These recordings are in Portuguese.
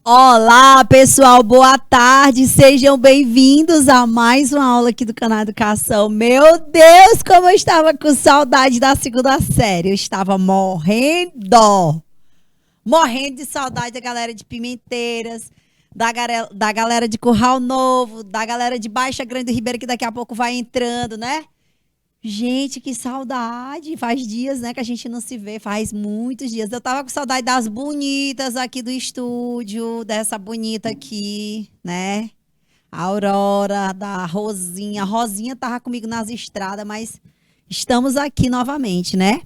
Olá, pessoal, boa tarde. Sejam bem-vindos a mais uma aula aqui do canal Educação. Meu Deus, como eu estava com saudade da segunda série. Eu estava morrendo de saudade da galera de Pimenteiras, da galera de Curral Novo, da galera de Baixa Grande do Ribeiro, que daqui a pouco vai entrando, né? Gente, que saudade! Faz dias, né, que a gente não se vê, faz muitos dias. Eu tava com saudade das bonitas aqui do estúdio, dessa bonita aqui, né? A Aurora, da Rosinha. A Rosinha tava comigo nas estradas, mas estamos aqui novamente, né?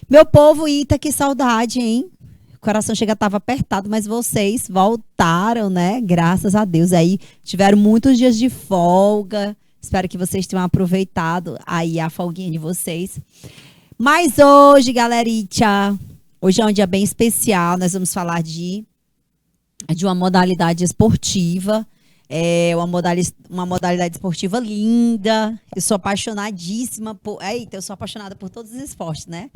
Meu povo, Ita, que saudade, hein? O coração chega, tava apertado, mas vocês voltaram, né? Graças a Deus. Aí tiveram muitos dias de folga. Espero que vocês tenham aproveitado aí a folguinha de vocês. Mas hoje, galerita, hoje é um dia bem especial. Nós vamos falar de uma modalidade esportiva. É uma modalidade esportiva linda. Eu sou apaixonadíssima por... Eita, eu sou apaixonada por todos os esportes, né?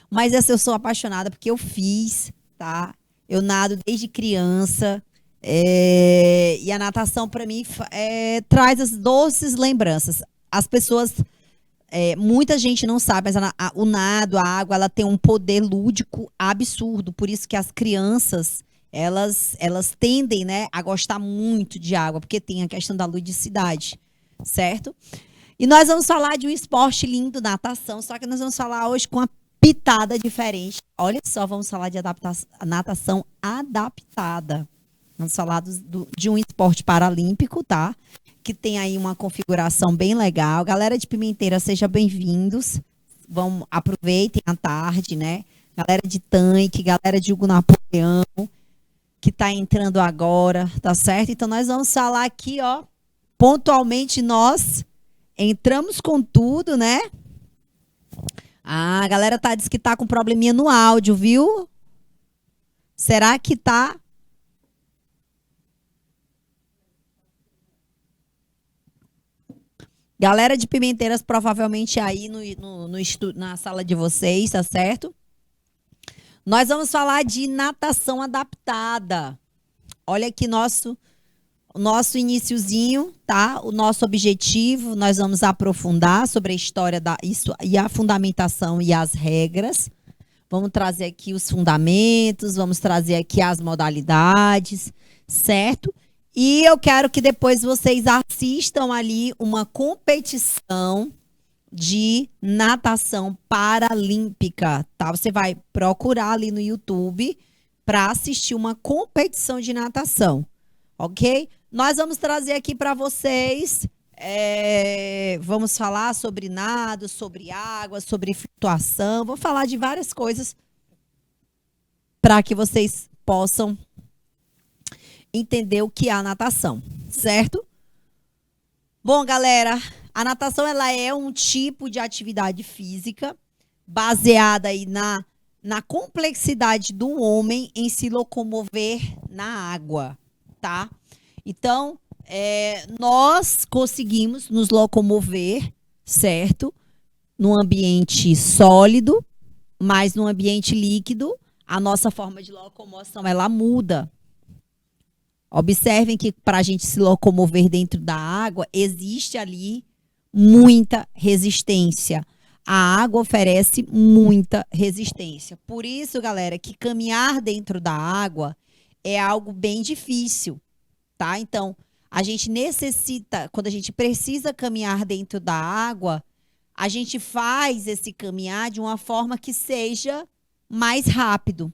Mas essa eu sou apaixonada porque eu fiz, tá? Eu nado desde criança. E a natação, para mim, traz as doces lembranças. As pessoas, muita gente não sabe, mas o nado, a água, ela tem um poder lúdico absurdo. Por isso que as crianças, elas tendem, né, a gostar muito de água, porque tem a questão da ludicidade, certo? E nós vamos falar de um esporte lindo, natação, só que nós vamos falar hoje com uma pitada diferente. Olha só, vamos falar de natação adaptada. Vamos falar de um esporte paralímpico, tá? Que tem aí uma configuração bem legal. Galera de Pimenteira, sejam bem-vindos. Aproveitem a tarde, né? Galera de Tanque, galera de Hugo Napoleão, que tá entrando agora, tá certo? Então, nós vamos falar aqui, ó, pontualmente nós entramos com tudo, né? A galera diz que tá com probleminha no áudio, viu? Será que tá... Galera de Pimenteiras, provavelmente aí na sala de vocês, tá certo? Nós vamos falar de natação adaptada. Olha aqui o nosso iniciozinho, tá? O nosso objetivo, nós vamos aprofundar sobre a história e a fundamentação e as regras. Vamos trazer aqui os fundamentos, vamos trazer aqui as modalidades, certo? E eu quero que depois vocês assistam ali uma competição de natação paralímpica, tá? Você vai procurar ali no YouTube para assistir uma competição de natação, ok? Nós vamos trazer aqui para vocês, vamos falar sobre nado, sobre água, sobre flutuação, vou falar de várias coisas para que vocês possam entender o que é a natação, certo? Bom, galera, a natação ela é um tipo de atividade física baseada aí na complexidade do homem em se locomover na água, tá? Então, nós conseguimos nos locomover, certo? Num ambiente sólido, mas num ambiente líquido, a nossa forma de locomoção ela muda. Observem que para a gente se locomover dentro da água, existe ali muita resistência. A água oferece muita resistência. Por isso, galera, que caminhar dentro da água é algo bem difícil, tá? Então, a gente necessita, quando a gente precisa caminhar dentro da água, a gente faz esse caminhar de uma forma que seja mais rápido.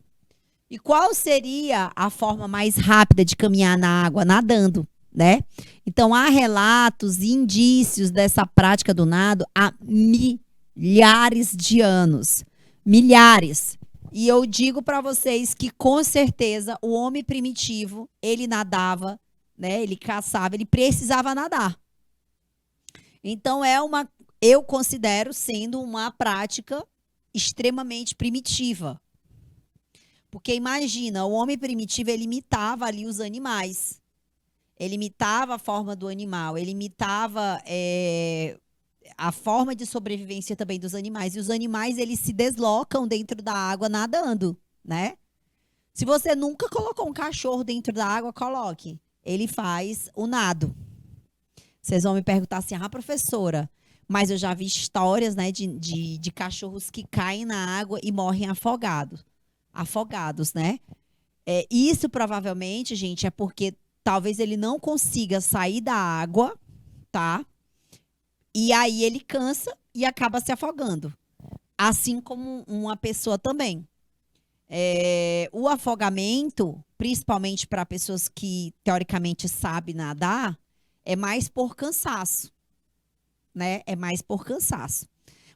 E qual seria a forma mais rápida de caminhar na água? Nadando, né? Então, há relatos e indícios dessa prática do nado há milhares de anos. Milhares. E eu digo para vocês que, com certeza, o homem primitivo, ele nadava, né? Ele caçava, ele precisava nadar. Então, eu considero sendo uma prática extremamente primitiva. Porque imagina, o homem primitivo, ele imitava ali os animais. Ele imitava a forma do animal, ele imitava a forma de sobrevivência também dos animais. E os animais, eles se deslocam dentro da água nadando, né? Se você nunca colocou um cachorro dentro da água, coloque. Ele faz o nado. Vocês vão me perguntar assim, ah, professora, mas eu já vi histórias, né, de cachorros que caem na água e morrem afogados. Afogados, né? Isso provavelmente, gente, é porque talvez ele não consiga sair da água, tá? E aí ele cansa e acaba se afogando. Assim como uma pessoa também. O afogamento, principalmente para pessoas que teoricamente sabem nadar, é mais por cansaço, né? É mais por cansaço.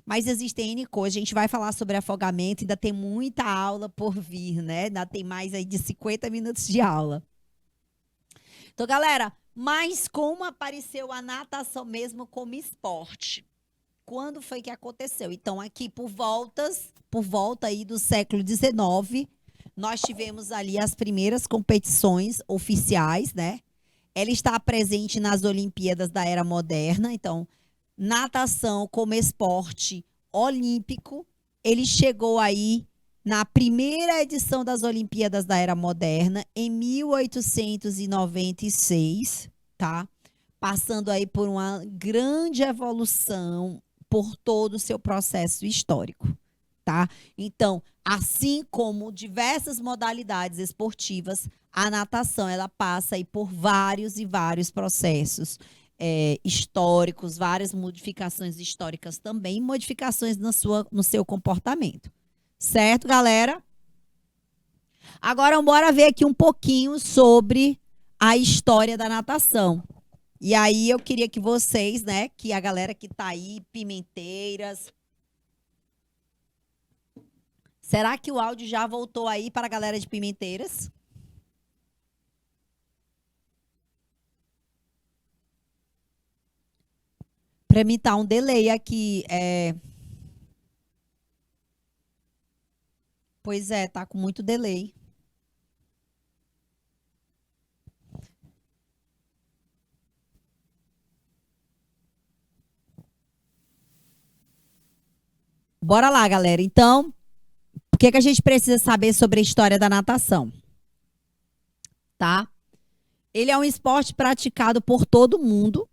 Mas existem N coisas. A gente vai falar sobre afogamento, ainda tem muita aula por vir, né? Ainda tem mais aí de 50 minutos de aula. Então, galera, mas como apareceu a natação mesmo como esporte? Quando foi que aconteceu? Então, aqui por volta aí do século XIX, nós tivemos ali as primeiras competições oficiais, né? Ela está presente nas Olimpíadas da Era Moderna. Então, natação como esporte olímpico, ele chegou aí na primeira edição das Olimpíadas da Era Moderna, em 1896, tá? Passando aí por uma grande evolução por todo o seu processo histórico, tá? Então, assim como diversas modalidades esportivas, a natação ela passa aí por vários e vários processos históricos, várias modificações históricas também, modificações no seu comportamento. Certo, galera? Agora, bora ver aqui um pouquinho sobre a história da natação. E aí eu queria que vocês, né, que a galera que tá aí, pimenteiras. Será que o áudio já voltou aí para a galera de pimenteiras? Para mim tá um delay aqui. Pois é, tá com muito delay. Bora lá, galera. Então, o que que a gente precisa saber sobre a história da natação, tá? Ele é um esporte praticado por todo mundo.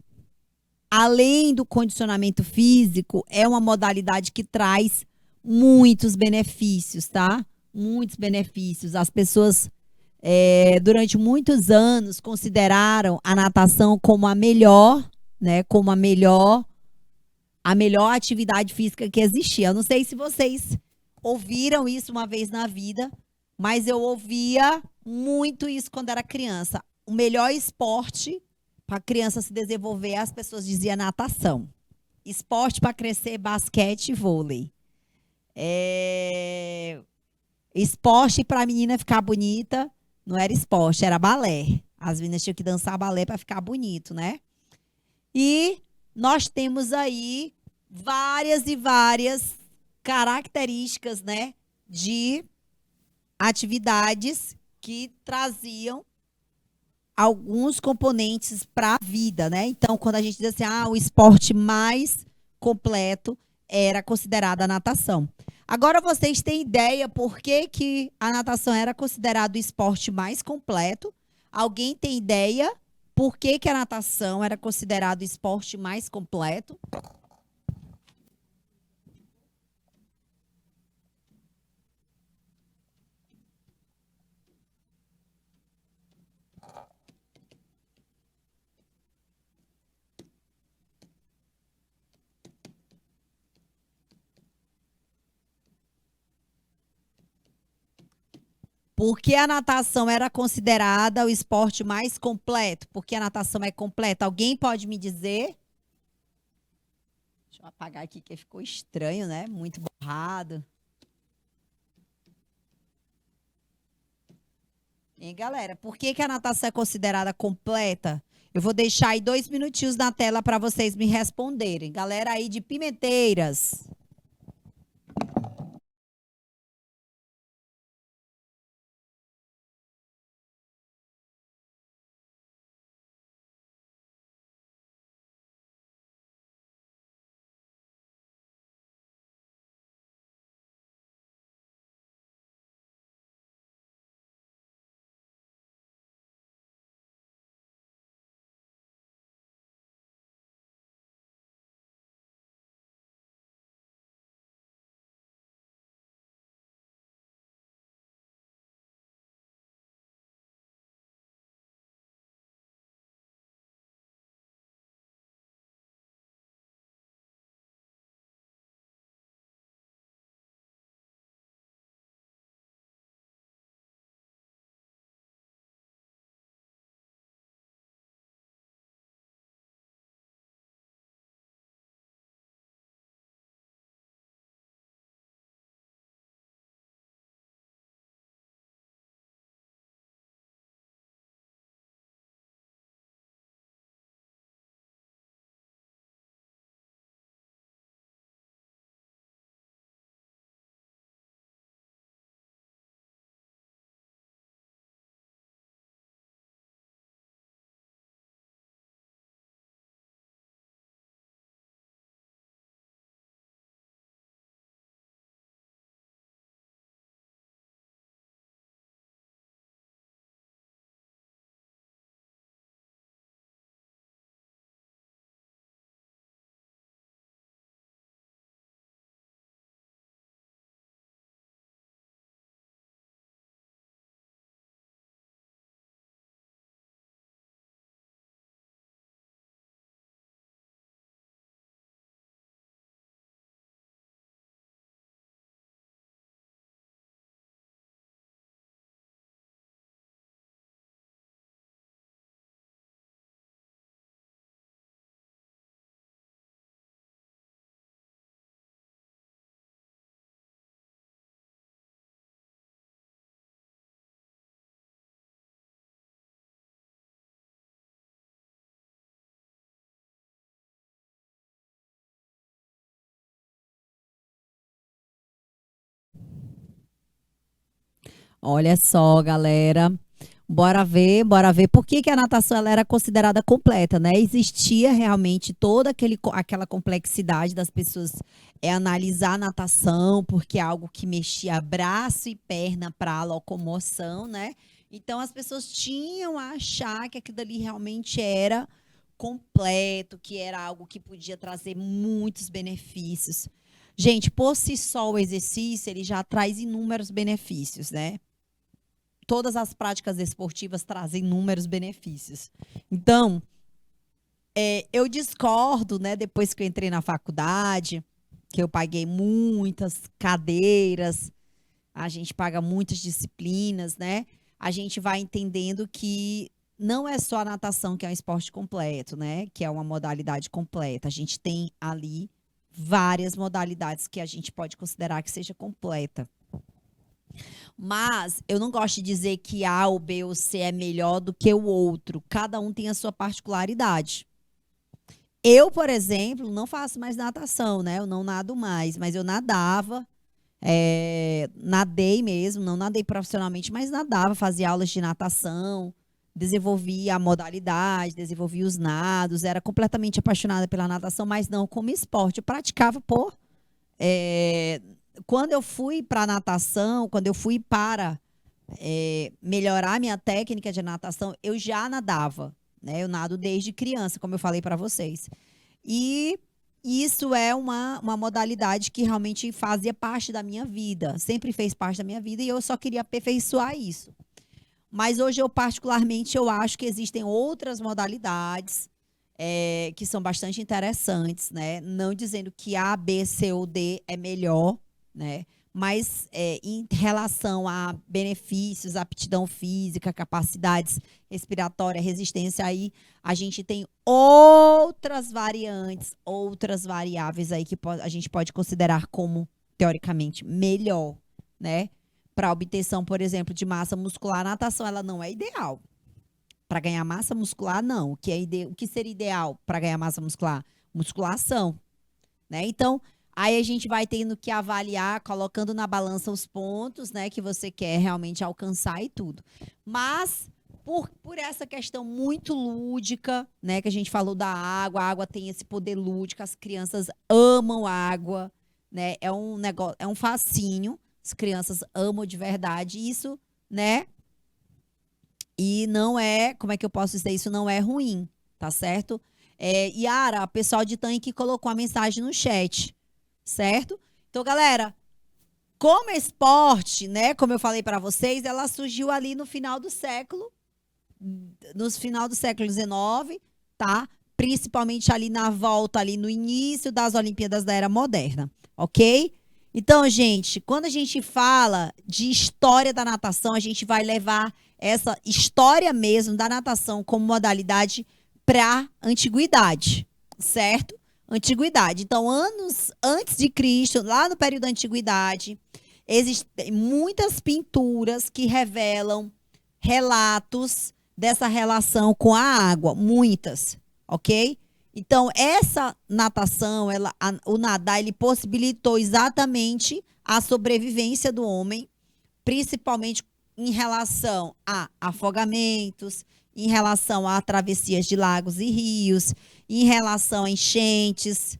Além do condicionamento físico, é uma modalidade que traz muitos benefícios, tá? Muitos benefícios. As pessoas, durante muitos anos, consideraram a natação como a melhor, né? Como a melhor atividade física que existia. Eu não sei se vocês ouviram isso uma vez na vida, mas eu ouvia muito isso quando era criança. O melhor esporte para a criança se desenvolver, as pessoas diziam natação. Esporte para crescer, basquete e vôlei. Esporte para a menina ficar bonita, não era esporte, era balé. As meninas tinham que dançar balé para ficar bonito, né? E nós temos aí várias e várias características, né, de atividades que traziam alguns componentes para a vida, né? Então, quando a gente diz assim, o esporte mais completo era considerada a natação. Agora vocês têm ideia por que, que a natação era considerado o esporte mais completo? Alguém tem ideia por que, que a natação era considerado o esporte mais completo? Porque a natação era considerada o esporte mais completo? Porque a natação é completa. Alguém pode me dizer? Deixa eu apagar aqui que ficou estranho, né? Muito borrado. Hein, galera? Por que, que a natação é considerada completa? Eu vou deixar aí 2 minutinhos na tela para vocês me responderem. Galera aí de Pimenteiras. Olha só, galera. Bora ver por que que a natação ela era considerada completa, né? Existia realmente toda aquela complexidade das pessoas analisar a natação, porque é algo que mexia braço e perna para a locomoção, né? Então as pessoas tinham a achar que aquilo ali realmente era completo, que era algo que podia trazer muitos benefícios. Gente, por si só o exercício, ele já traz inúmeros benefícios, né? Todas as práticas esportivas trazem inúmeros benefícios. Então, eu discordo, né? Depois que eu entrei na faculdade, que eu paguei muitas cadeiras, a gente paga muitas disciplinas, né? A gente vai entendendo que não é só a natação que é um esporte completo, né? Que é uma modalidade completa. A gente tem ali várias modalidades que a gente pode considerar que seja completa. Mas eu não gosto de dizer que A ou B ou C é melhor do que o outro. Cada um tem a sua particularidade. Eu, por exemplo, não faço mais natação, né? Eu não nado mais, mas eu nadava, nadei mesmo, não nadei profissionalmente, mas nadava, fazia aulas de natação, desenvolvia a modalidade, desenvolvia os nados, era completamente apaixonada pela natação, mas não como esporte. Eu praticava quando eu fui para natação, quando eu fui para melhorar minha técnica de natação, eu já nadava, né? Eu nado desde criança, como eu falei para vocês. E isso é uma modalidade que realmente fazia parte da minha vida, sempre fez parte da minha vida e eu só queria aperfeiçoar isso. Mas hoje eu particularmente eu acho que existem outras modalidades que são bastante interessantes, né? Não dizendo que A, B, C ou D é melhor, né? Mas em relação a benefícios, aptidão física, capacidades respiratórias, resistência, aí a gente tem outras variantes, outras variáveis aí que a gente pode considerar como, teoricamente, melhor, né? Para obtenção, por exemplo, de massa muscular, a natação ela não é ideal. Para ganhar massa muscular, não. O que seria ideal para ganhar massa muscular? Musculação, né? Então, aí a gente vai tendo que avaliar, colocando na balança os pontos, né, que você quer realmente alcançar e tudo. Mas, por essa questão muito lúdica, né, que a gente falou da água, a água tem esse poder lúdico, as crianças amam água, né? É um negócio, é um fascínio. As crianças amam de verdade isso, né? E não é, como é que eu posso dizer, isso não é ruim, tá certo? Yara, o pessoal de Tanque colocou a mensagem no chat, certo? Então, galera, como esporte, né, como eu falei para vocês, ela surgiu ali no final do século XIX, tá? Principalmente ali na volta, ali no início das Olimpíadas da Era Moderna, ok? Então, gente, quando a gente fala de história da natação, a gente vai levar essa história mesmo da natação como modalidade para antiguidade, certo? Antiguidade. Então, anos antes de Cristo, lá no período da antiguidade, existem muitas pinturas que revelam relatos dessa relação com a água, muitas, ok? Então, essa natação, o nadar, ele possibilitou exatamente a sobrevivência do homem, principalmente em relação a afogamentos, em relação a travessias de lagos e rios, em relação a enchentes,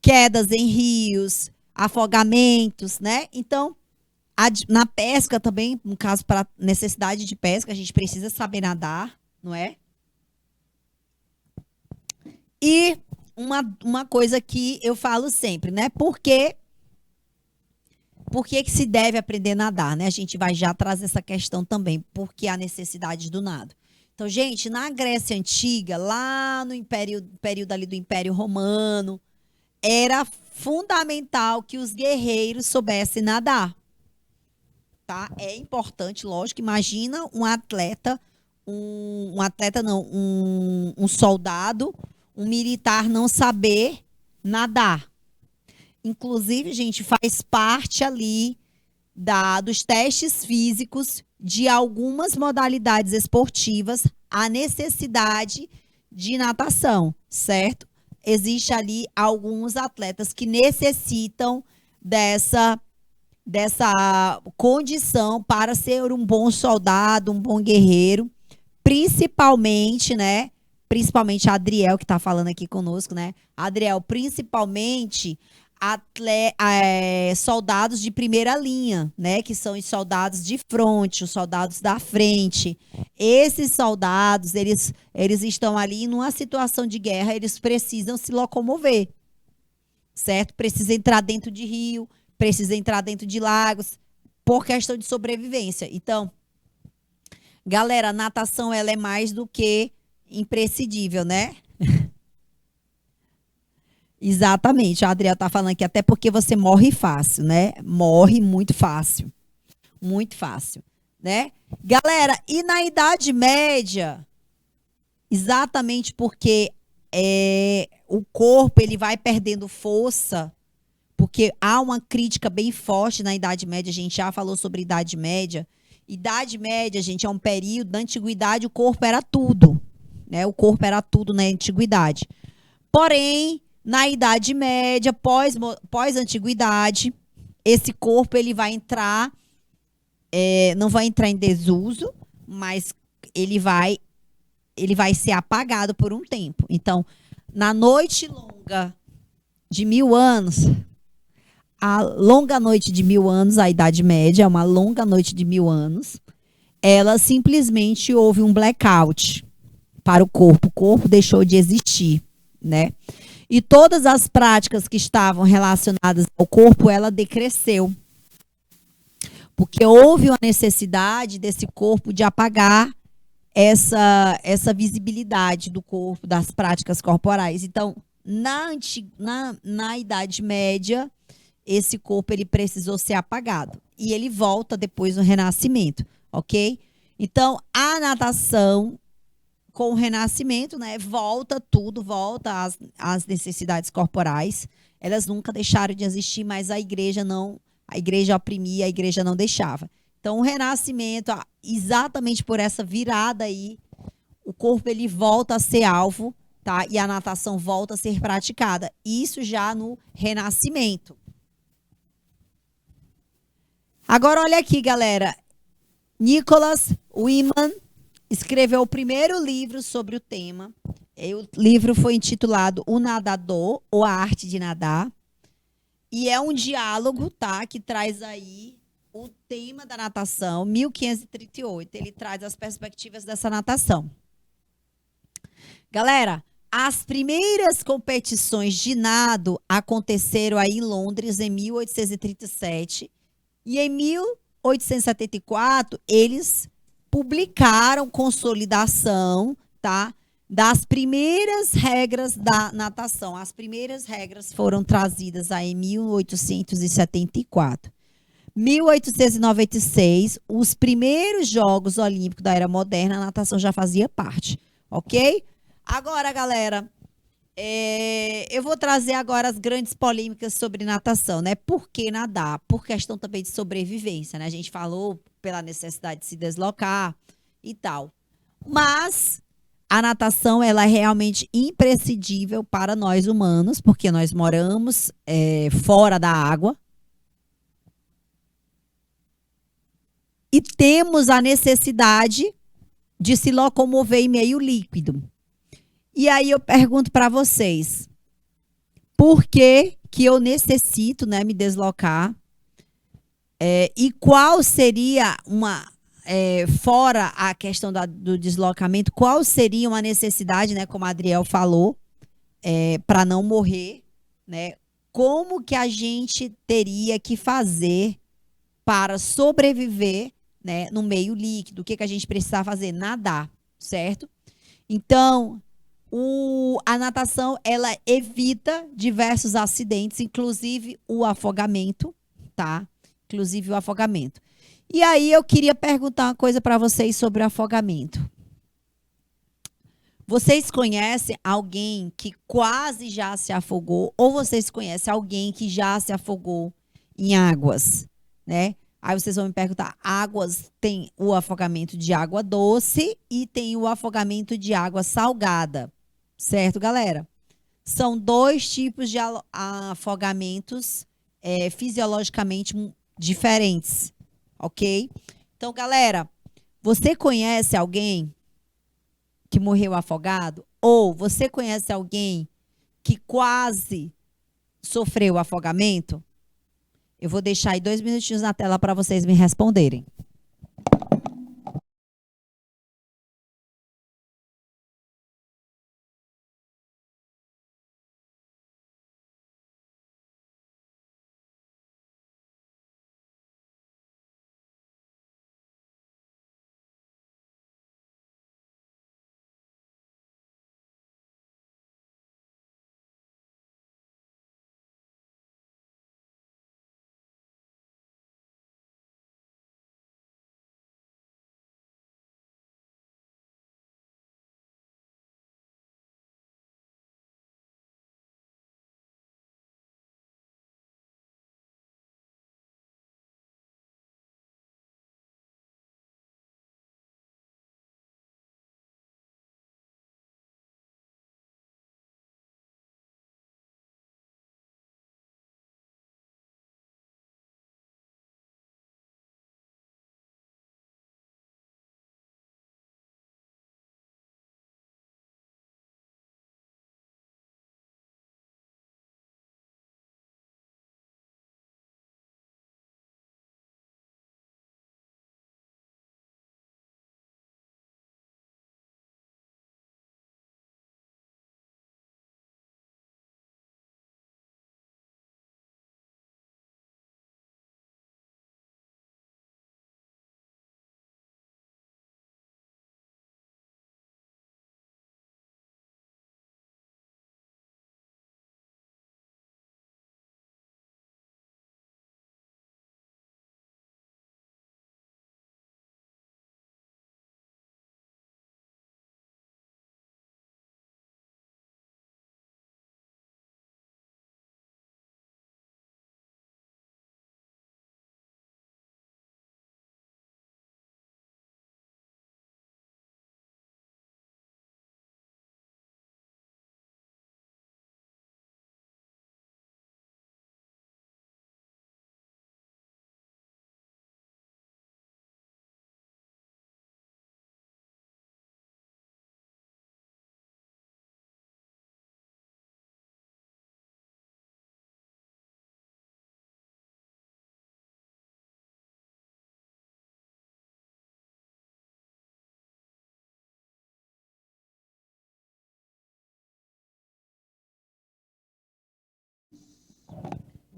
quedas em rios, afogamentos, né? Então, na pesca também, no caso, para necessidade de pesca, a gente precisa saber nadar, não é? E uma coisa que eu falo sempre, né? Por que se deve aprender a nadar, né? A gente vai já trazer essa questão também, porque a necessidade do nado. Então, gente, na Grécia Antiga, lá no período ali do Império Romano, era fundamental que os guerreiros soubessem nadar, tá? É importante, lógico. Imagina um atleta, um soldado, um militar não saber nadar. Inclusive, gente, faz parte ali dos testes físicos de algumas modalidades esportivas a necessidade de natação, certo? Existe ali alguns atletas que necessitam dessa condição para ser um bom soldado, um bom guerreiro, principalmente, né? Principalmente a Adriel, que está falando aqui conosco, né? Adriel, principalmente soldados de primeira linha, né? Que são os soldados de fronte, os soldados da frente. Esses soldados, eles estão ali numa situação de guerra, eles precisam se locomover, certo? Precisa entrar dentro de rio, precisa entrar dentro de lagos, por questão de sobrevivência. Então, galera, a natação ela é mais do que imprescindível, né? Exatamente. A Adriana tá falando aqui, até porque você morre fácil, né? Morre muito fácil. Muito fácil, né? Galera, e na Idade Média, exatamente porque o corpo ele vai perdendo força, porque há uma crítica bem forte na Idade Média, a gente já falou sobre Idade Média. Idade Média, gente, é um período, na Antiguidade o corpo era tudo, né? O corpo era tudo na Antiguidade. Porém, na Idade Média, pós-Antiguidade, esse corpo ele vai entrar, não vai entrar em desuso, mas ele vai ser apagado por um tempo. Então, na noite longa de 1000 anos, a longa noite de 1000 anos, a Idade Média é uma longa noite de 1000 anos, ela simplesmente houve um blackout para o corpo deixou de existir, né? E todas as práticas que estavam relacionadas ao corpo, ela decresceu. Porque houve uma necessidade desse corpo de apagar essa visibilidade do corpo, das práticas corporais. Então, na Idade Média, esse corpo ele precisou ser apagado. E ele volta depois no Renascimento, ok? Então, a natação, com o Renascimento, né, volta às necessidades corporais. Elas nunca deixaram de existir, mas a igreja oprimia, a igreja não deixava. Então, o Renascimento, exatamente por essa virada aí, o corpo ele volta a ser alvo, tá? E a natação volta a ser praticada. Isso já no Renascimento. Agora, olha aqui, galera. Nicholas Winman escreveu o primeiro livro sobre o tema. O livro foi intitulado O Nadador, ou A Arte de Nadar. E é um diálogo, tá? Que traz aí o tema da natação, 1538. Ele traz as perspectivas dessa natação. Galera, as primeiras competições de nado aconteceram aí em Londres em 1837. E em 1874, eles publicaram consolidação, tá? Das primeiras regras da natação. As primeiras regras foram trazidas aí em 1874. 1896, os primeiros Jogos Olímpicos da Era Moderna, a natação já fazia parte, ok? Agora, galera, eu vou trazer agora as grandes polêmicas sobre natação, né? Por que nadar? Por questão também de sobrevivência, né? A gente falou pela necessidade de se deslocar e tal. Mas a natação, ela é realmente imprescindível para nós humanos, porque nós moramos fora da água. E temos a necessidade de se locomover em meio líquido. E aí eu pergunto para vocês, por que eu necessito, né, me deslocar? E qual seria fora a questão do deslocamento, qual seria uma necessidade, né, como a Adriel falou, para não morrer, né? Como que a gente teria que fazer para sobreviver, né, no meio líquido? O que a gente precisa fazer? Nadar, certo? Então, a natação, ela evita diversos acidentes, inclusive o afogamento, tá? Inclusive o afogamento. E aí eu queria perguntar uma coisa para vocês sobre o afogamento. Vocês conhecem alguém que quase já se afogou? Ou vocês conhecem alguém que já se afogou em águas, né? Aí vocês vão me perguntar, águas tem o afogamento de água doce e tem o afogamento de água salgada. Certo, galera? São dois tipos de afogamentos fisiologicamente diferentes, ok? Então, galera, você conhece alguém que morreu afogado? Ou você conhece alguém que quase sofreu afogamento? Eu vou deixar aí 2 minutinhos na tela para vocês me responderem.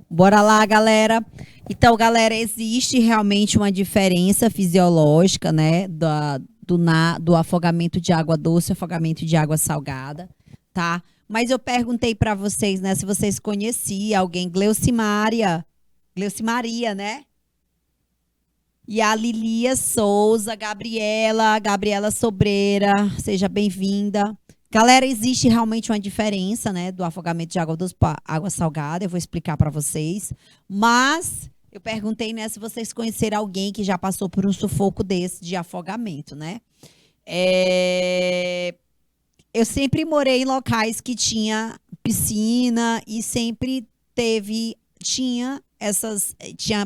Bora lá, galera. Então, galera, existe realmente uma diferença fisiológica, né, do afogamento de água doce e afogamento de água salgada, tá? Mas eu perguntei para vocês, né, se vocês conheciam alguém, Gleucimaria, né? E a Lilia Souza, Gabriela Sobreira, seja bem-vinda. Galera, existe realmente uma diferença, né, do afogamento de água doce para água salgada, eu vou explicar para vocês. Mas eu perguntei, né, se vocês conheceram alguém que já passou por um sufoco desse de afogamento, né? Eu sempre morei em locais que tinha piscina e sempre tinha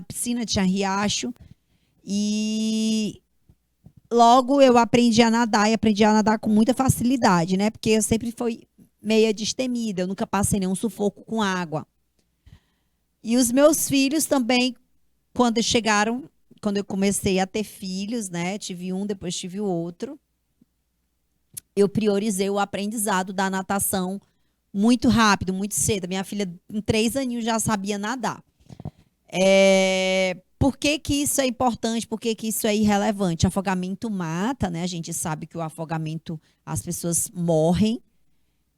piscina, tinha riacho e logo eu aprendi a nadar e aprendi a nadar com muita facilidade, né? Porque eu sempre fui meia destemida, eu nunca passei nenhum sufoco com água. E os meus filhos também, quando chegaram, quando eu comecei a ter filhos, né? Tive um, depois tive o outro. Eu priorizei o aprendizado da natação muito rápido, muito cedo. Minha filha, em 3 aninhos, já sabia nadar. Por que que isso é importante? Por que que isso é irrelevante? Afogamento mata, né? A gente sabe que o afogamento, as pessoas morrem.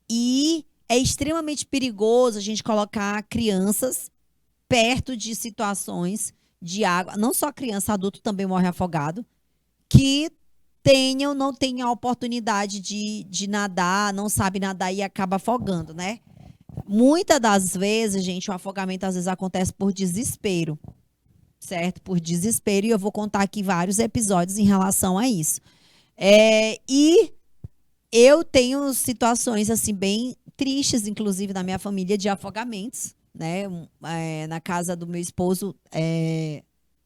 E é extremamente perigoso a gente colocar crianças perto de situações de água. Não só criança, adulto também morre afogado. Que não tenham a oportunidade de nadar, não sabe nadar e acaba afogando, né? Muitas das vezes, gente, o afogamento às vezes acontece por desespero, certo? Por desespero, e eu vou contar aqui vários episódios em relação a isso. E eu tenho situações, assim, bem tristes, inclusive, na minha família, de afogamentos, né? Na casa do meu esposo,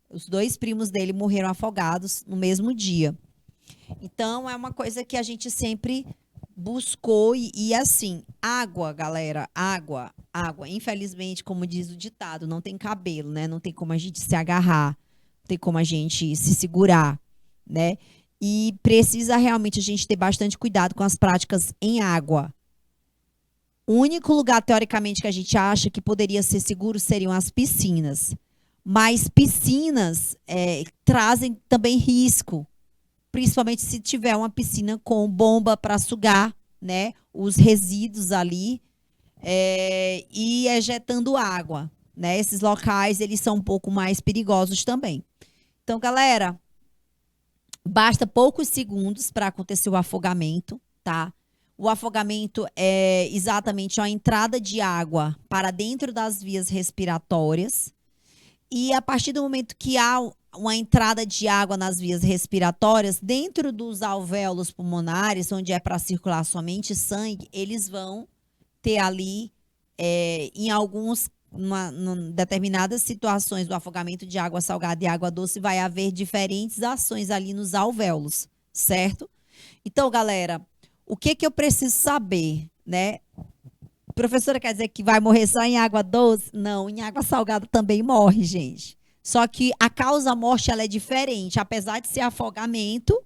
os dois primos dele morreram afogados no mesmo dia. Então, é uma coisa que a gente sempre buscou e assim, água, galera, água, água. Infelizmente, como diz o ditado, não tem cabelo, né? Não tem como a gente se agarrar, não tem como a gente se segurar, né? E precisa realmente a gente ter bastante cuidado com as práticas em água. O único lugar, teoricamente, que a gente acha que poderia ser seguro seriam as piscinas. Mas piscinas trazem também risco, principalmente se tiver uma piscina com bomba para sugar, né, os resíduos ali e ejetando água, né? Esses locais, eles são um pouco mais perigosos também. Então, galera, basta poucos segundos para acontecer o afogamento, tá? O afogamento é exatamente a entrada de água para dentro das vias respiratórias. E a partir do momento que há uma entrada de água nas vias respiratórias, dentro dos alvéolos pulmonares, onde é para circular somente sangue, eles vão ter ali, em determinadas situações do afogamento de água salgada e água doce, vai haver diferentes ações ali nos alvéolos, certo? Então, galera, o que que eu preciso saber, né? Professora, quer dizer que vai morrer só em água doce? Não, em água salgada também morre, gente. Só que a causa-morte ela é diferente, apesar de ser afogamento,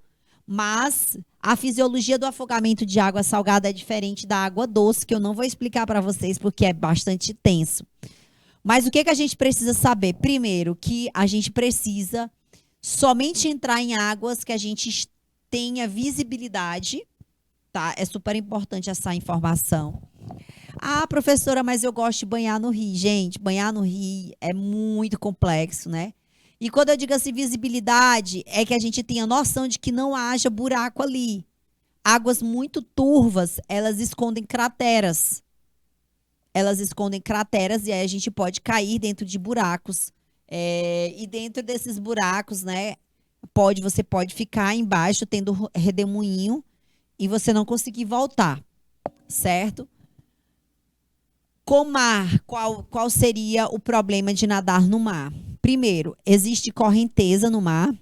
mas a fisiologia do afogamento de água salgada é diferente da água doce, que eu não vou explicar para vocês porque é bastante tenso. Mas o que que a gente precisa saber? Primeiro, que a gente precisa somente entrar em águas que a gente tenha visibilidade, tá? É super importante essa informação. Ah, professora, mas eu gosto de banhar no rio. Gente, banhar no rio é muito complexo, né? E quando eu digo assim, visibilidade, é que a gente tenha noção de que não haja buraco ali. Águas muito turvas, elas escondem crateras. Elas escondem crateras e aí a gente pode cair dentro de buracos. E dentro desses buracos, né, você pode ficar embaixo tendo redemoinho e você não conseguir voltar, certo? Com mar, qual seria o problema de nadar no mar? Primeiro, existe correnteza no mar,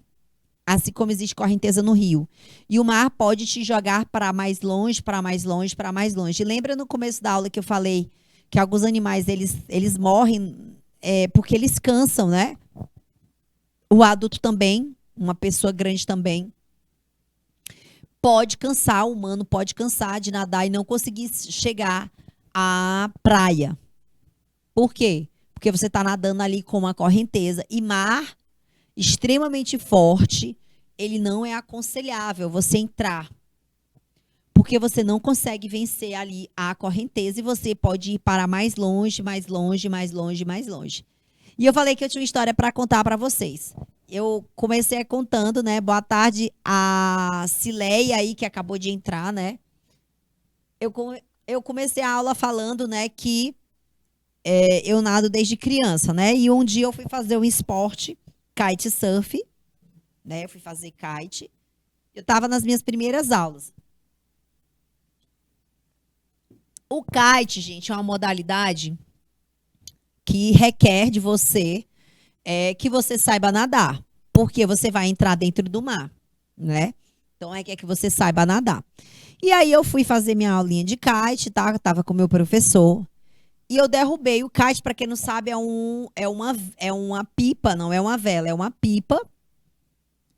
assim como existe correnteza no rio. E o mar pode te jogar para mais longe, para mais longe, para mais longe. E lembra no começo da aula que eu falei que alguns animais eles morrem porque eles cansam, né? O adulto também, uma pessoa grande também, pode cansar, o humano pode cansar de nadar e não conseguir chegar à praia. Por quê? Porque você está nadando ali com uma correnteza. E mar extremamente forte, ele não é aconselhável você entrar. Porque você não consegue vencer ali a correnteza e você pode ir para mais longe, mais longe, mais longe, mais longe. E eu falei que eu tinha uma história para contar para vocês. Eu comecei contando, né? Boa tarde a Cileia aí, que acabou de entrar, né? Eu comecei a aula falando, né, que eu nado desde criança, né? E um dia eu fui fazer um esporte, kitesurf, né? Eu fui fazer kite. Eu estava nas minhas primeiras aulas. O kite, gente, é uma modalidade que requer de você que você saiba nadar, porque você vai entrar dentro do mar, né? Então, quer que você saiba nadar. E aí eu fui fazer minha aulinha de kite, tá? Eu tava com o meu professor. E eu derrubei o kite, para quem não sabe, é uma pipa, não é uma vela, é uma pipa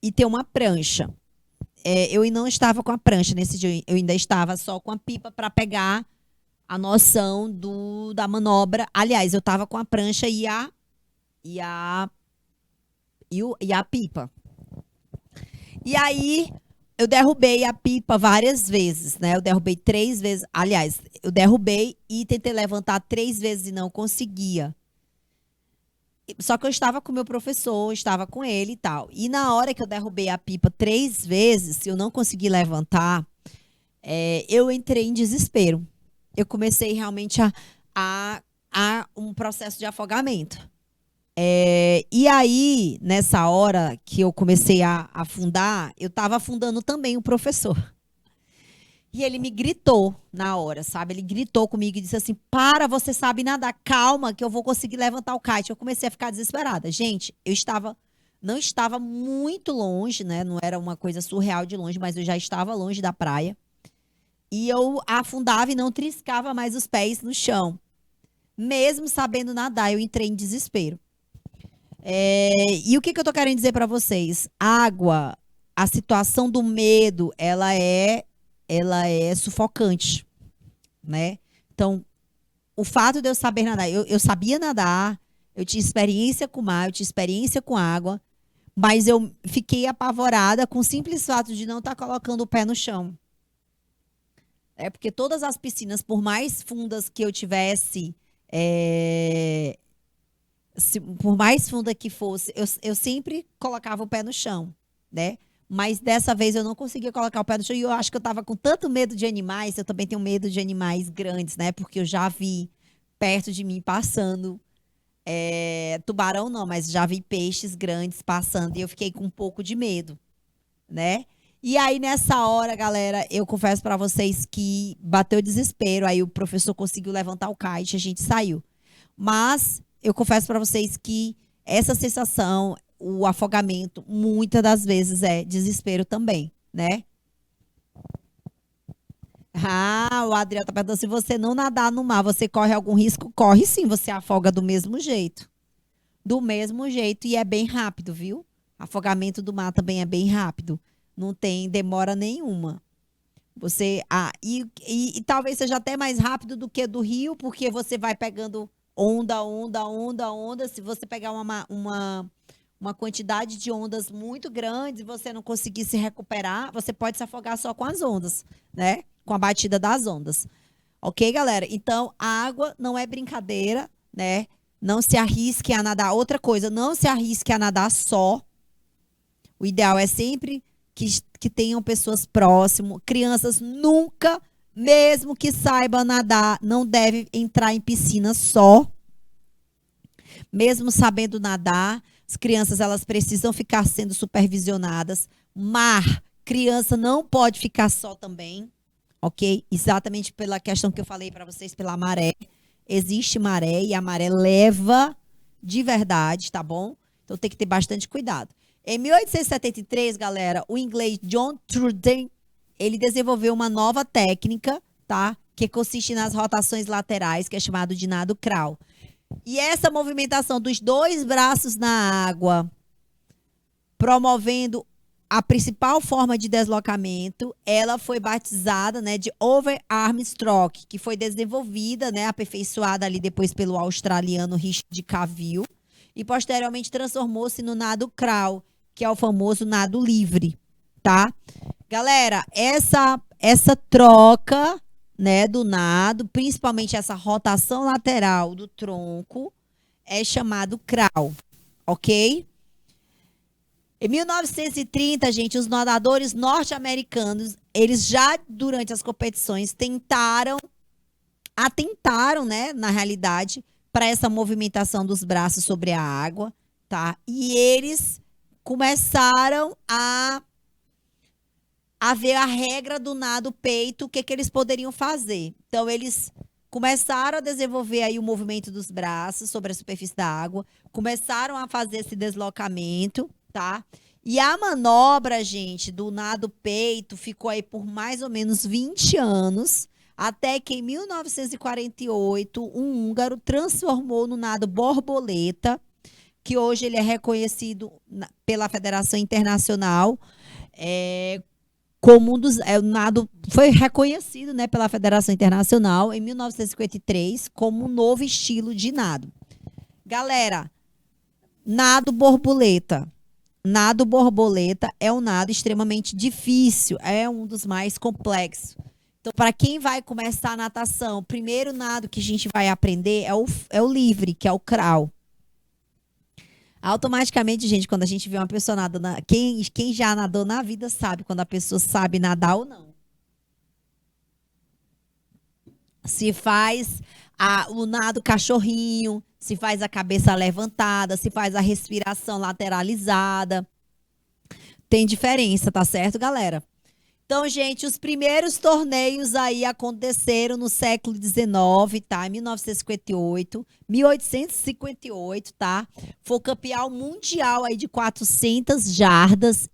e tem uma prancha. Eu não estava com a prancha nesse dia, eu ainda estava só com a pipa para pegar a noção da manobra. Aliás, eu estava com a prancha e a pipa. E aí eu derrubei a pipa várias vezes, né? Eu derrubei 3 vezes. Aliás, eu derrubei e tentei levantar 3 vezes e não conseguia. Só que eu estava com o meu professor, estava com ele e tal. E na hora que eu derrubei a pipa 3 vezes, se eu não consegui levantar, eu entrei em desespero. Eu comecei realmente a um processo de afogamento. E aí, nessa hora que eu comecei a afundar, eu estava afundando também o professor. E ele me gritou na hora, sabe? Ele gritou comigo e disse assim: para, você sabe nadar, calma, que eu vou conseguir levantar o kite. Eu comecei a ficar desesperada. Gente, não estava muito longe, né? Não era uma coisa surreal de longe, mas eu já estava longe da praia. E eu afundava e não triscava mais os pés no chão. Mesmo sabendo nadar, eu entrei em desespero. E o que, que eu tô querendo dizer para vocês? Água, a situação do medo, ela é sufocante, né? Então, o fato de eu saber nadar, eu sabia nadar, eu tinha experiência com mar, eu tinha experiência com água, mas eu fiquei apavorada com o simples fato de não estar colocando o pé no chão. É porque todas as piscinas, por mais fundas que eu tivesse, é, por mais funda que fosse, eu sempre colocava o pé no chão, né? Mas dessa vez eu não conseguia colocar o pé no chão e eu acho que eu estava com tanto medo de animais, eu também tenho medo de animais grandes, né? Porque eu já vi perto de mim passando, tubarão não, mas já vi peixes grandes passando e eu fiquei com um pouco de medo, né? E aí nessa hora, galera, eu confesso para vocês que bateu desespero, aí o professor conseguiu levantar o kite, a gente saiu. Mas eu confesso para vocês que essa sensação, o afogamento, muitas das vezes é desespero também, né? Ah, o Adriel tá perguntando se você não nadar no mar, você corre algum risco? Corre sim, você afoga do mesmo jeito. Do mesmo jeito e é bem rápido, viu? Afogamento do mar também é bem rápido. Não tem demora nenhuma. E talvez seja até mais rápido do que do rio, porque você vai pegando onda, onda, onda, onda. Se você pegar uma quantidade de ondas muito grande e você não conseguir se recuperar, você pode se afogar só com as ondas, né? Com a batida das ondas. Ok, galera? Então, a água não é brincadeira, né? Não se arrisque a nadar. Outra coisa, não se arrisque a nadar só. O ideal é sempre que tenham pessoas próximas. Crianças nunca, mesmo que saibam nadar, não devem entrar em piscina só. Mesmo sabendo nadar, as crianças elas precisam ficar sendo supervisionadas. Mar, criança não pode ficar só também, ok? Exatamente pela questão que eu falei para vocês, pela maré. Existe maré e a maré leva de verdade, tá bom? Então tem que ter bastante cuidado. Em 1873, galera, o inglês John Truden, ele desenvolveu uma nova técnica, tá? Que consiste nas rotações laterais, que é chamado de nado crawl. E essa movimentação dos dois braços na água, promovendo a principal forma de deslocamento, ela foi batizada, né, de overarm stroke, que foi desenvolvida, né, aperfeiçoada ali depois pelo australiano Richard Cavill e posteriormente transformou-se no nado crawl, que é o famoso nado livre, tá? Galera, essa troca, né, do nado, principalmente essa rotação lateral do tronco, é chamado crawl, ok? Em 1930, gente, os nadadores norte-americanos, eles já durante as competições atentaram, né, na realidade, para essa movimentação dos braços sobre a água, tá? E eles começaram a ver a regra do nado peito, o que que eles poderiam fazer. Então, eles começaram a desenvolver aí o movimento dos braços sobre a superfície da água, começaram a fazer esse deslocamento, tá? E a manobra, gente, do nado peito ficou aí por mais ou menos 20 anos, até que em 1948, um húngaro transformou no nado borboleta, que hoje ele é reconhecido pela Federação Internacional, como o nado foi reconhecido, né, pela Federação Internacional em 1953 como um novo estilo de nado. Galera, nado borboleta. Nado borboleta é um nado extremamente difícil, é um dos mais complexos. Então, para quem vai começar a natação, o primeiro nado que a gente vai aprender é o livre, que é o crawl. Automaticamente, gente, quando a gente vê uma pessoa nadando, quem já nadou na vida sabe quando a pessoa sabe nadar ou não. Se faz o nado cachorrinho, se faz a cabeça levantada, se faz a respiração lateralizada. Tem diferença, tá certo, galera? Então, gente, os primeiros torneios aí aconteceram no século XIX, tá? Em 1958, 1858, tá? Foi campeão mundial aí de 400 jardas.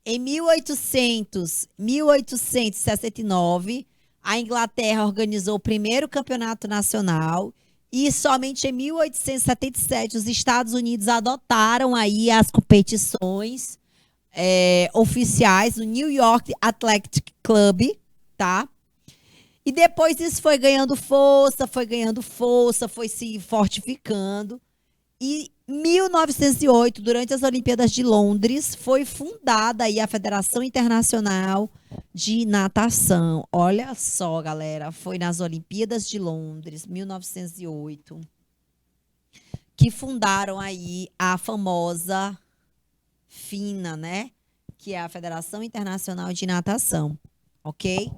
Em 1869, a Inglaterra organizou o primeiro campeonato nacional e somente em 1877 os Estados Unidos adotaram aí as competições oficiais do New York Athletic Club, tá? E depois isso foi se fortificando. E em 1908, durante as Olimpíadas de Londres, foi fundada aí a Federação Internacional de Natação. Olha só, galera, foi nas Olimpíadas de Londres, 1908, que fundaram aí a famosa FINA, né? Que é a Federação Internacional de Natação, ok?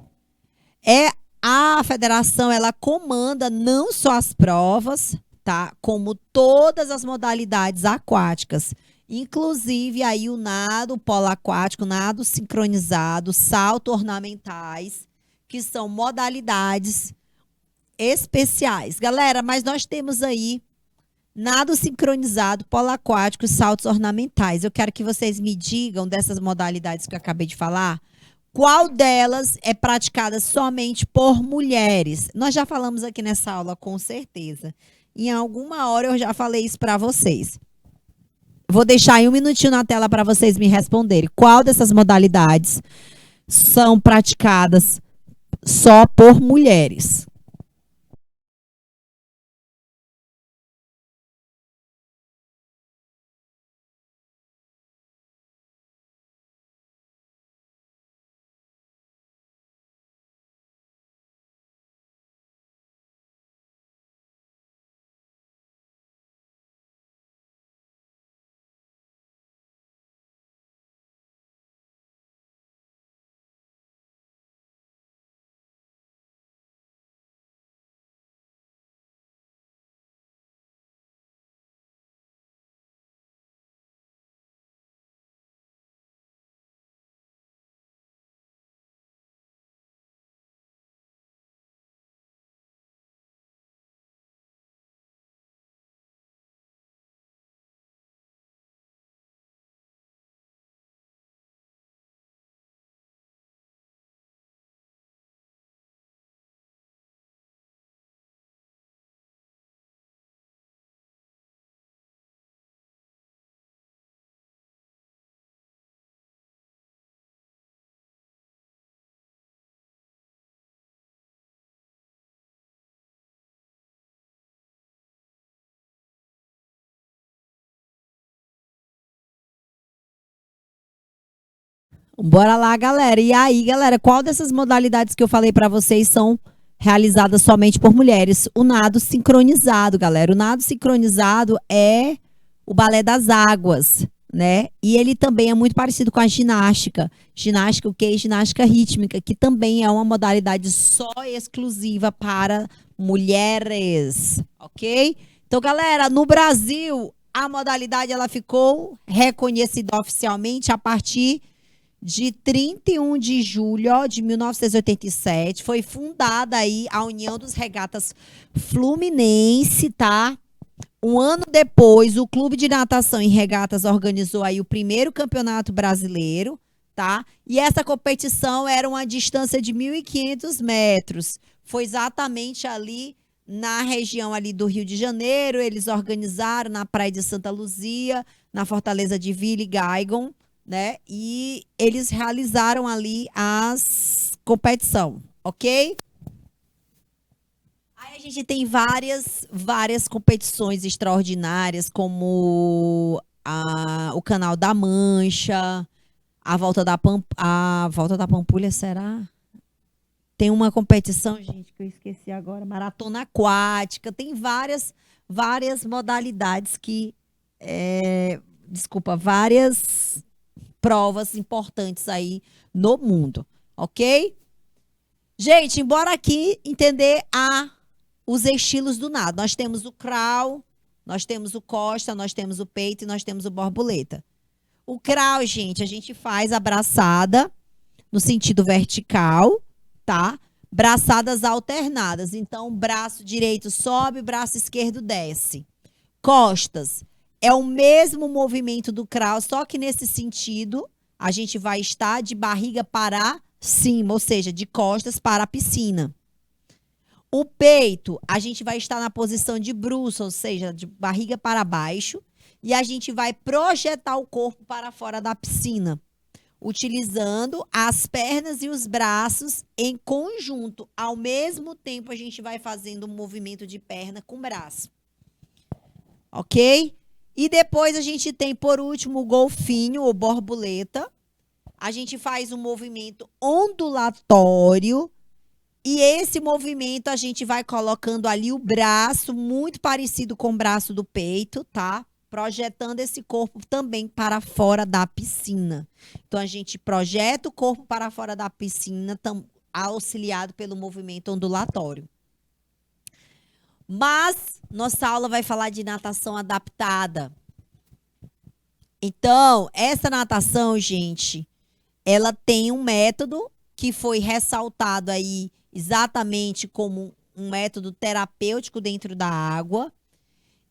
A federação, ela comanda não só as provas, tá? Como todas as modalidades aquáticas, inclusive aí o nado, o polo aquático, nado sincronizado, salto ornamentais, que são modalidades especiais. Galera, mas nós temos aí nado sincronizado, polo aquático e saltos ornamentais. Eu quero que vocês me digam dessas modalidades que eu acabei de falar, qual delas é praticada somente por mulheres? Nós já falamos aqui nessa aula, com certeza. Em alguma hora eu já falei isso para vocês. Vou deixar aí um minutinho na tela para vocês me responderem. Qual dessas modalidades são praticadas só por mulheres? Bora lá, galera. E aí, galera, qual dessas modalidades que eu falei para vocês são realizadas somente por mulheres? O nado sincronizado, galera. O nado sincronizado é o balé das águas, né? E ele também é muito parecido com a ginástica. Ginástica o quê? Ginástica rítmica, que também é uma modalidade só exclusiva para mulheres, ok? Então, galera, no Brasil, a modalidade ela ficou reconhecida oficialmente a partir de 31 de julho de 1987, foi fundada aí a União dos Regatas Fluminense, tá? Um ano depois, o Clube de Natação e Regatas organizou aí o primeiro campeonato brasileiro, tá? E essa competição era uma distância de 1.500 metros. Foi exatamente ali na região ali do Rio de Janeiro, eles organizaram na Praia de Santa Luzia, na Fortaleza de Vila e Gaigon, né? E eles realizaram ali as competição, ok? Aí a gente tem várias competições extraordinárias, como o Canal da Mancha, a volta da Pampulha, será? Tem uma competição, gente, que eu esqueci agora, maratona aquática, tem várias modalidades desculpa, várias provas importantes aí no mundo, ok? Gente, bora aqui entender os estilos do nado. Nós temos o crawl, nós temos o costa, nós temos o peito e nós temos o borboleta. O crawl, gente, a gente faz a braçada, no sentido vertical, tá? Braçadas alternadas. Então, braço direito sobe, braço esquerdo desce. Costas. É o mesmo movimento do crawl, só que nesse sentido, a gente vai estar de barriga para cima, ou seja, de costas para a piscina. O peito, a gente vai estar na posição de bruços, ou seja, de barriga para baixo, e a gente vai projetar o corpo para fora da piscina, utilizando as pernas e os braços em conjunto. Ao mesmo tempo, a gente vai fazendo um movimento de perna com braço. Ok? E depois a gente tem, por último, o golfinho ou borboleta. A gente faz um movimento ondulatório. E esse movimento a gente vai colocando ali o braço, muito parecido com o braço do peito, tá? Projetando esse corpo também para fora da piscina. Então, a gente projeta o corpo para fora da piscina, auxiliado pelo movimento ondulatório. Mas nossa aula vai falar de natação adaptada. Então, essa natação, gente, ela tem um método que foi ressaltado aí exatamente como um método terapêutico dentro da água.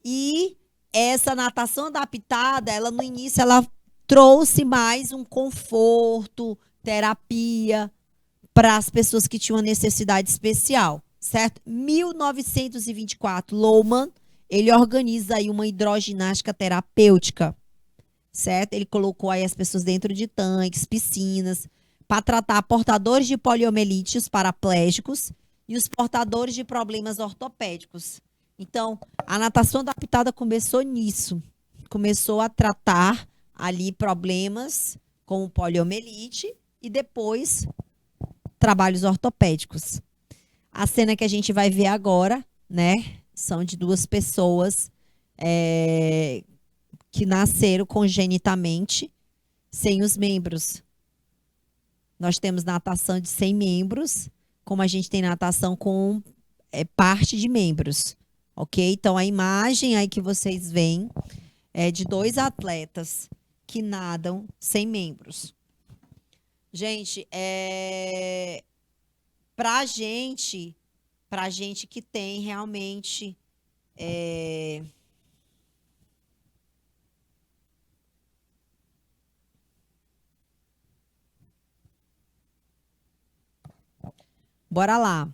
E essa natação adaptada, ela no início, ela trouxe mais um conforto, terapia para as pessoas que tinham uma necessidade especial. Certo? 1924, Lohmann, ele organiza aí uma hidroginástica terapêutica, certo? Ele colocou aí as pessoas dentro de tanques, piscinas, para tratar portadores de poliomielite, os paraplégicos, e os portadores de problemas ortopédicos. Então, a natação adaptada começou nisso. Começou a tratar ali problemas como poliomielite e depois trabalhos ortopédicos. A cena que a gente vai ver agora, né, são de duas pessoas que nasceram congenitamente sem os membros. Nós temos natação de 100 membros, como a gente tem natação com parte de membros, ok? Então, a imagem aí que vocês veem é de dois atletas que nadam sem membros. Gente, pra gente que tem realmente bora lá.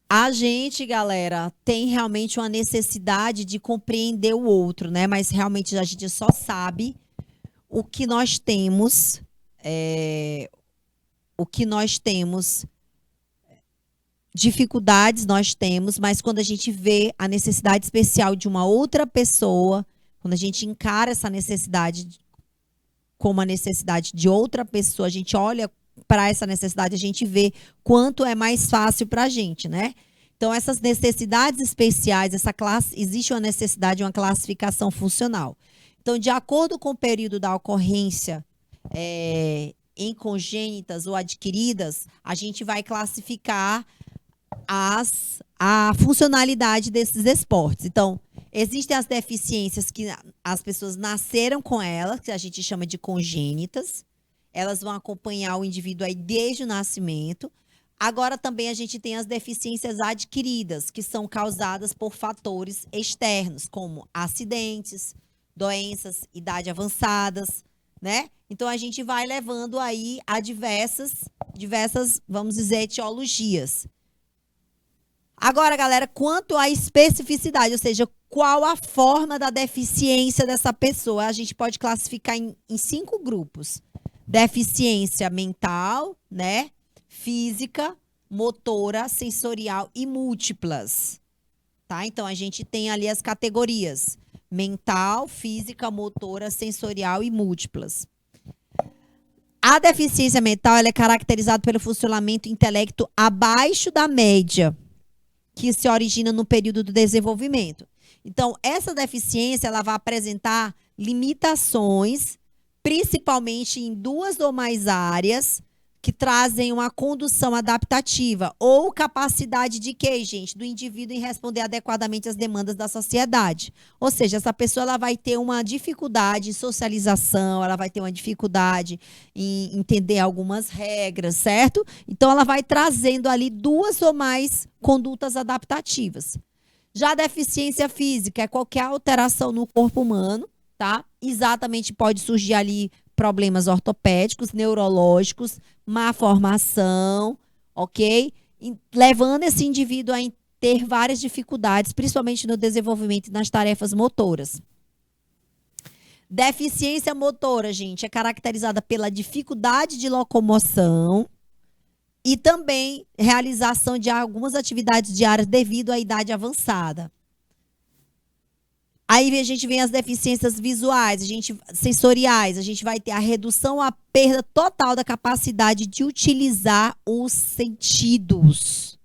A gente, galera, tem realmente uma necessidade de compreender o outro, né? Mas realmente a gente só sabe o que nós temos, dificuldades nós temos, mas quando a gente vê a necessidade especial de uma outra pessoa, quando a gente encara essa necessidade como a necessidade de outra pessoa, a gente olha para essa necessidade, a gente vê quanto é mais fácil para a gente, né? Então, essas necessidades especiais, existe uma necessidade, uma classificação funcional. Então, de acordo com o período da ocorrência em congênitas ou adquiridas, a gente vai classificar a funcionalidade desses esportes. Então, existem as deficiências que as pessoas nasceram com elas, que a gente chama de congênitas. Elas vão acompanhar o indivíduo aí desde o nascimento. Agora também a gente tem as deficiências adquiridas, que são causadas por fatores externos, como acidentes, doenças, idade avançadas, né? Então a gente vai levando aí a diversas, vamos dizer, etiologias. Agora, galera, quanto à especificidade, ou seja, qual a forma da deficiência dessa pessoa, a gente pode classificar em 5 grupos. Deficiência mental, né? Física, motora, sensorial e múltiplas. Tá? Então, a gente tem ali as categorias: mental, física, motora, sensorial e múltiplas. A deficiência mental ela é caracterizada pelo funcionamento intelecto abaixo da média, que se origina no período do desenvolvimento. Então, essa deficiência ela vai apresentar limitações, principalmente em 2 ou mais áreas, que trazem uma condução adaptativa ou capacidade de quê, gente? Do indivíduo em responder adequadamente às demandas da sociedade. Ou seja, essa pessoa ela vai ter uma dificuldade em socialização, ela vai ter uma dificuldade em entender algumas regras, certo? Então, ela vai trazendo ali 2 ou mais condutas adaptativas. Já a deficiência física é qualquer alteração no corpo humano, tá? Exatamente pode surgir ali problemas ortopédicos, neurológicos, má formação, ok? Levando esse indivíduo a ter várias dificuldades, principalmente no desenvolvimento e nas tarefas motoras. Deficiência motora, gente, é caracterizada pela dificuldade de locomoção e também realização de algumas atividades diárias devido à idade avançada. Aí a gente vem as deficiências visuais, sensoriais, a gente vai ter a redução, a perda total da capacidade de utilizar os sentidos.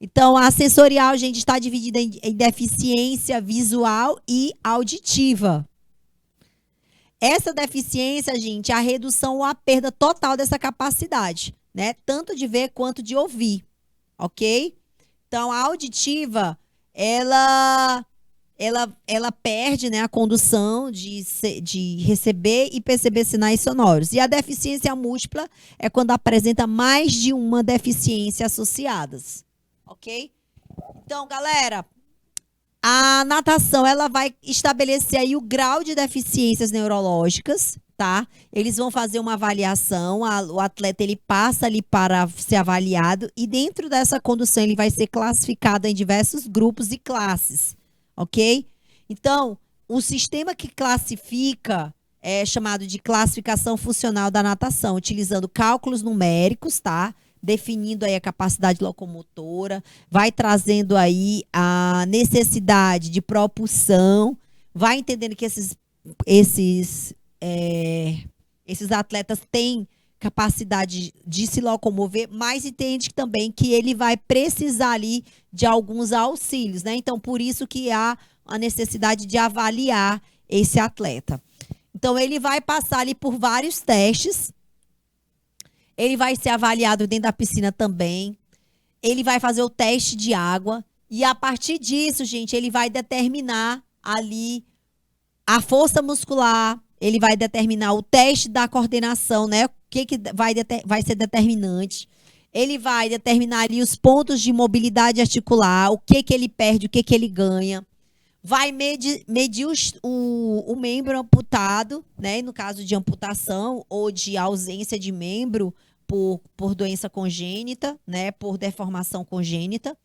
Então, a sensorial, gente, está dividida em deficiência visual e auditiva. Essa deficiência, gente, é a redução ou a perda total dessa capacidade, né? Tanto de ver quanto de ouvir, ok? Então, a auditiva, ela perde, né, a condução de receber e perceber sinais sonoros. E a deficiência múltipla é quando apresenta mais de uma deficiência associadas, ok? Então, galera, a natação, ela vai estabelecer aí o grau de deficiências neurológicas, tá? Eles vão fazer uma avaliação, o atleta, ele passa ali para ser avaliado e dentro dessa condução ele vai ser classificado em diversos grupos e classes, ok? Então, o sistema que classifica é chamado de classificação funcional da natação, utilizando cálculos numéricos, tá? Definindo aí a capacidade locomotora, vai trazendo aí a necessidade de propulsão, vai entendendo que esses atletas têm capacidade de se locomover, mas entende também que ele vai precisar ali de alguns auxílios, né? Então, por isso que há a necessidade de avaliar esse atleta. Então, ele vai passar ali por vários testes. Ele vai ser avaliado dentro da piscina também. Ele vai fazer o teste de água. E a partir disso, gente, ele vai determinar ali a força muscular. Ele vai determinar o teste da coordenação, né? O que vai ser determinante. Ele vai determinar ali os pontos de mobilidade articular, o que ele perde, o que ele ganha. Vai medir o membro amputado, né? No caso de amputação ou de ausência de membro, por doença congênita, né, por deformação congênita.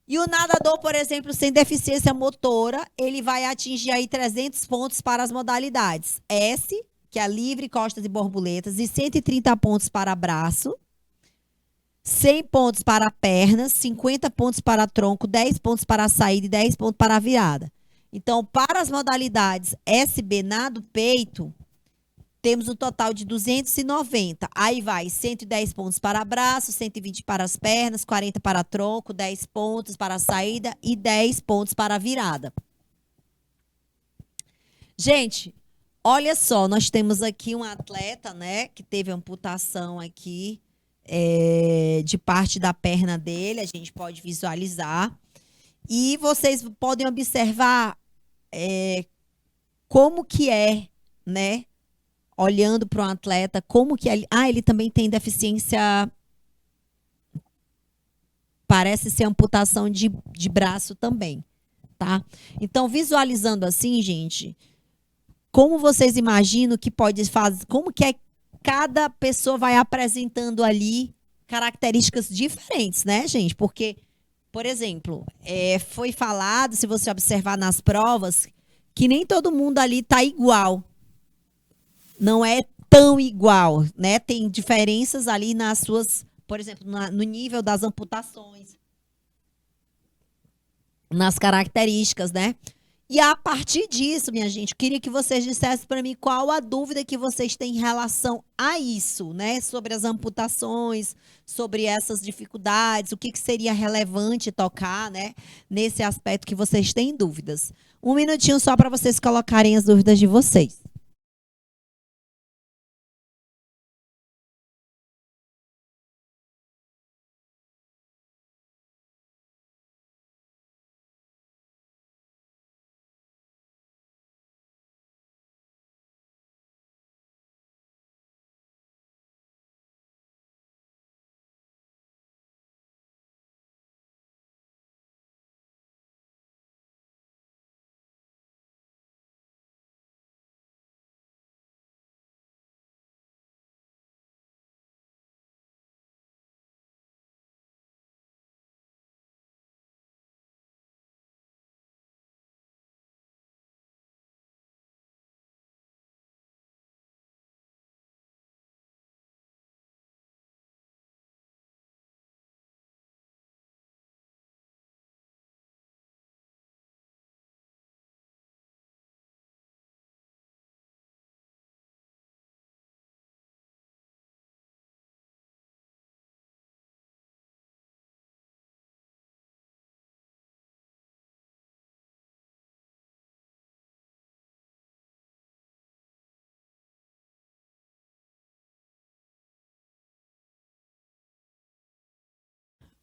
E o nadador, por exemplo, sem deficiência motora, ele vai atingir aí 300 pontos para as modalidades S, que é livre, costas e borboletas, e 130 pontos para braço, 100 pontos para pernas, 50 pontos para tronco, 10 pontos para a saída e 10 pontos para a virada. Então, para as modalidades SB, nado, peito, temos um total de 290. Aí vai 110 pontos para braço, 120 para as pernas, 40 para tronco, 10 pontos para a saída e 10 pontos para a virada. Gente, olha só, nós temos aqui um atleta, né, que teve amputação aqui de parte da perna dele, a gente pode visualizar. E vocês podem observar como que né, olhando para um atleta, como que ele também tem deficiência, parece ser amputação de braço também, tá? Então, visualizando assim, gente, como vocês imaginam que pode fazer, como que cada pessoa vai apresentando ali características diferentes, né, gente? Porque, por exemplo, foi falado, se você observar nas provas, que nem todo mundo ali tá igual. Não é tão igual, né? Tem diferenças ali nas suas, por exemplo, no nível das amputações, nas características, né? E a partir disso, minha gente, eu queria que vocês dissessem para mim qual a dúvida que vocês têm em relação a isso, né? Sobre as amputações, sobre essas dificuldades, o que que seria relevante tocar, né? Nesse aspecto que vocês têm dúvidas. Um minutinho só para vocês colocarem as dúvidas de vocês.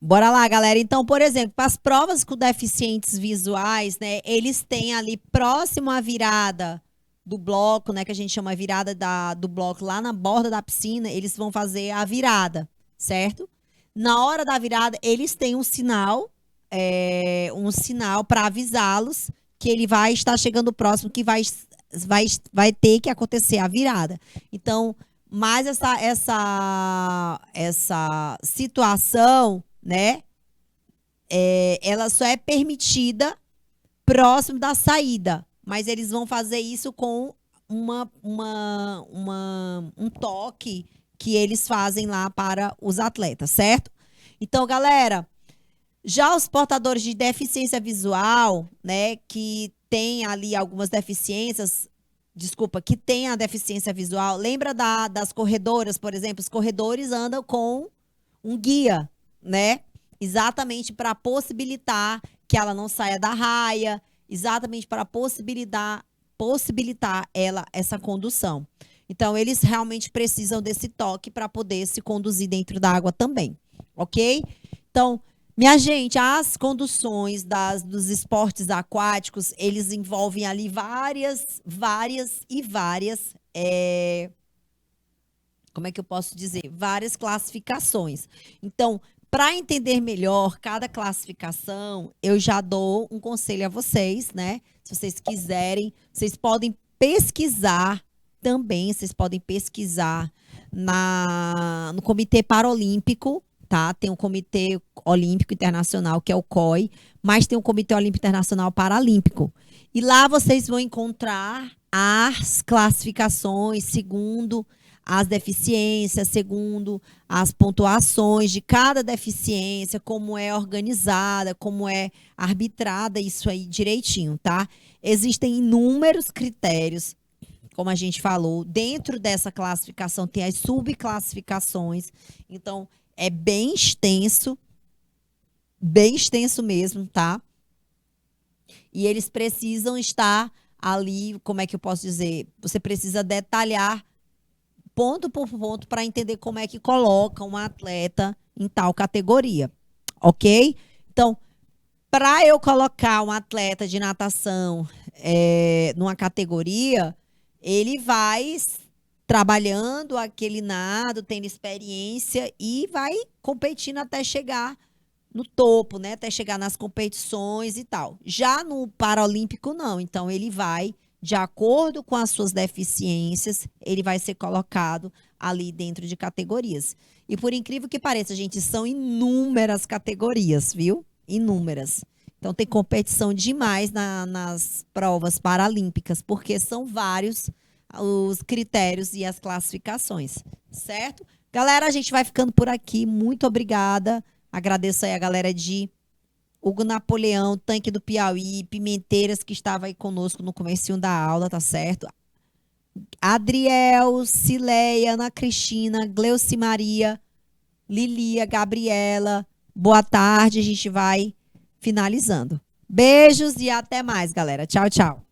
Bora lá, galera. Então, por exemplo, para as provas com deficientes visuais, né, eles têm ali próximo à virada do bloco, né, que a gente chama virada do bloco lá na borda da piscina, eles vão fazer a virada, certo? Na hora da virada, eles têm um sinal para avisá-los que ele vai estar chegando próximo, que vai ter que acontecer a virada. Então, mais essa situação, né? Ela só é permitida próximo da saída, mas eles vão fazer isso com um toque que eles fazem lá para os atletas, certo? Então, galera, já os portadores de deficiência visual, né, que tem ali algumas deficiências, desculpa, que tem a deficiência visual, lembra das corredoras, por exemplo, os corredores andam com um guia, né? Exatamente para possibilitar que ela não saia da raia, exatamente para possibilitar ela essa condução. Então, eles realmente precisam desse toque para poder se conduzir dentro da água também, ok? Então, minha gente, as conduções dos esportes aquáticos, eles envolvem ali várias, como é que eu posso dizer? Várias classificações. Então, para entender melhor cada classificação, eu já dou um conselho a vocês, né? Se vocês quiserem, vocês podem pesquisar também, vocês podem pesquisar no Comitê Paralímpico, tá? Tem o Comitê Olímpico Internacional, que é o COI, mas tem o Comitê Olímpico Internacional Paralímpico. E lá vocês vão encontrar as classificações segundo as deficiências, segundo as pontuações de cada deficiência, como é organizada, como é arbitrada isso aí direitinho, tá? Existem inúmeros critérios, como a gente falou, dentro dessa classificação tem as subclassificações, então é bem extenso mesmo, tá? E eles precisam estar ali, como é que eu posso dizer? Você precisa detalhar ponto por ponto para entender como é que coloca um atleta em tal categoria, ok? Então, para eu colocar um atleta de natação numa categoria, ele vai trabalhando aquele nado, tendo experiência e vai competindo até chegar no topo, né? Até chegar nas competições e tal. Já no Paralímpico, não. Então, ele vai, de acordo com as suas deficiências, ele vai ser colocado ali dentro de categorias. E por incrível que pareça, gente, são inúmeras categorias, viu? Inúmeras. Então, tem competição demais nas provas paralímpicas, porque são vários os critérios e as classificações, certo? Galera, a gente vai ficando por aqui. Muito obrigada. Agradeço aí a galera Hugo Napoleão, Tanque do Piauí, Pimenteiras, que estava aí conosco no comecinho da aula, tá certo? Adriel, Cileia, Ana Cristina, Gleuci Maria, Lilia, Gabriela. Boa tarde, a gente vai finalizando. Beijos e até mais, galera. Tchau, tchau.